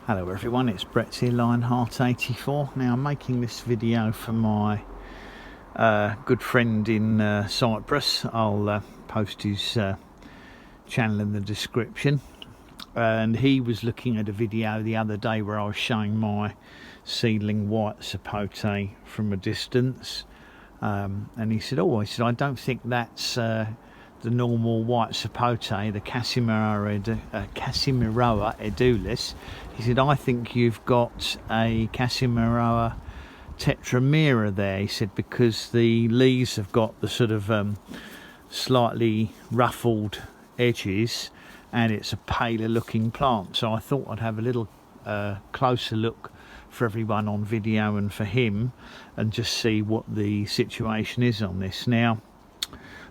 Hello everyone, it's Brett here, Lionheart84. Now I'm making this video for my good friend in Cyprus. I'll post his channel in the description. And he was looking at a video the other day where I was showing my seedling white Sapote from a distance. And he said, I don't think that's the normal white Sapote, the Casimiroa Edulis. He said, I think you've got a Casimiroa Tetrameria there. He said, because the leaves have got the sort of slightly ruffled edges and it's a paler looking plant. So I thought I'd have a little closer look for everyone on video and for him and just see what the situation is on this. Now,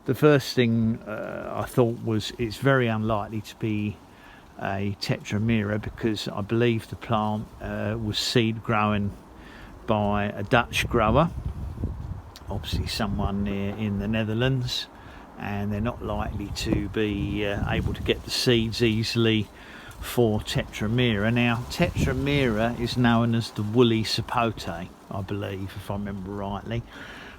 the first thing I thought was it's very unlikely to be a Tetrameria because I believe the plant was seed grown by a Dutch grower, obviously someone in the Netherlands, and they're not likely to be able to get the seeds easily for Tetrameria. Now, Tetrameria is known as the woolly Sapote, I believe, if I remember rightly.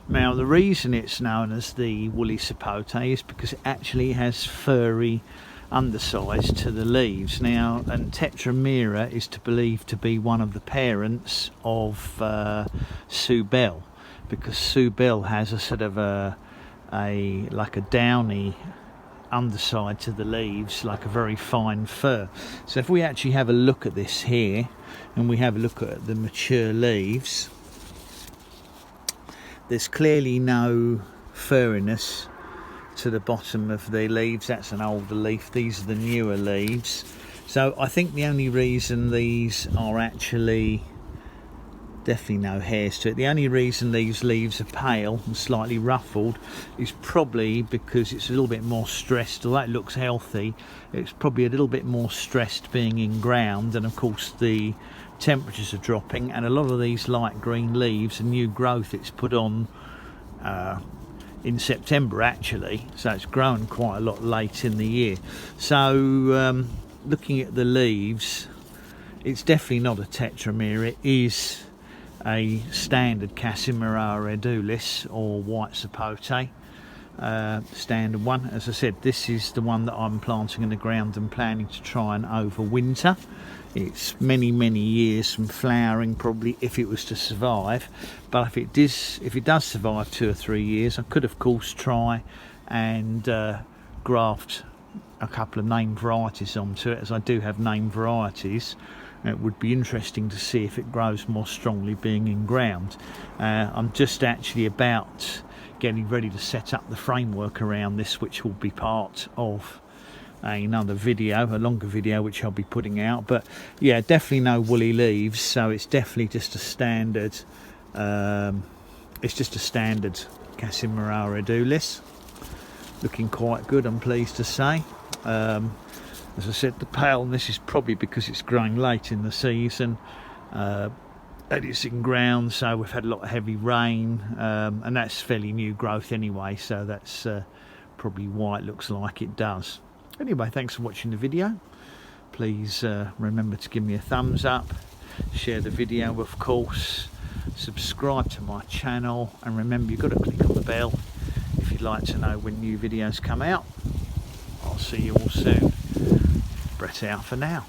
Now, the reason it's known as the woolly Sapote is because it actually has furry undersides to the leaves. Now, and Tetrameria is believed to be one of the parents of Subel, because Subel has a sort of like a downy underside to the leaves, like a very fine fur. So if we actually have a look at this here and we have a look at the mature leaves, there's clearly no furriness to the bottom of the leaves. That's an older leaf, these are the newer leaves. So I think the only reason these are actually, definitely no hairs to it, the only reason these leaves are pale and slightly ruffled is probably because it's a little bit more stressed. Although it looks healthy, it's probably a little bit more stressed being in ground, and of course the temperatures are dropping, and a lot of these light green leaves and new growth it's put on in September actually, so it's grown quite a lot late in the year. So looking at the leaves, it's definitely not a Tetrameria. It is a standard Casimiroa Edulis or white Sapote, standard one. As I said, this is the one that I'm planting in the ground and planning to try and overwinter. It's many years from flowering, probably, if it was to survive. But if it does survive 2 or 3 years, I could of course try and graft a couple of named varieties onto it, as I do have named varieties. It would be interesting to see if it grows more strongly being in ground. I'm just actually about getting ready to set up the framework around this, which will be part of another video, a longer video, which I'll be putting out. But yeah, definitely no woolly leaves, so it's definitely just a standard Casimiroa Edulis. Looking quite good, I'm pleased to say. As I said, the paleness is probably because it's growing late in the season, and it's in ground, so we've had a lot of heavy rain, and that's fairly new growth anyway, so that's probably why it looks like it does. Anyway, thanks for watching the video. Please remember to give me a thumbs up, share the video of course, subscribe to my channel, and remember you've got to click on the bell if you'd like to know when new videos come out. I'll see you all soon. Brett out for now.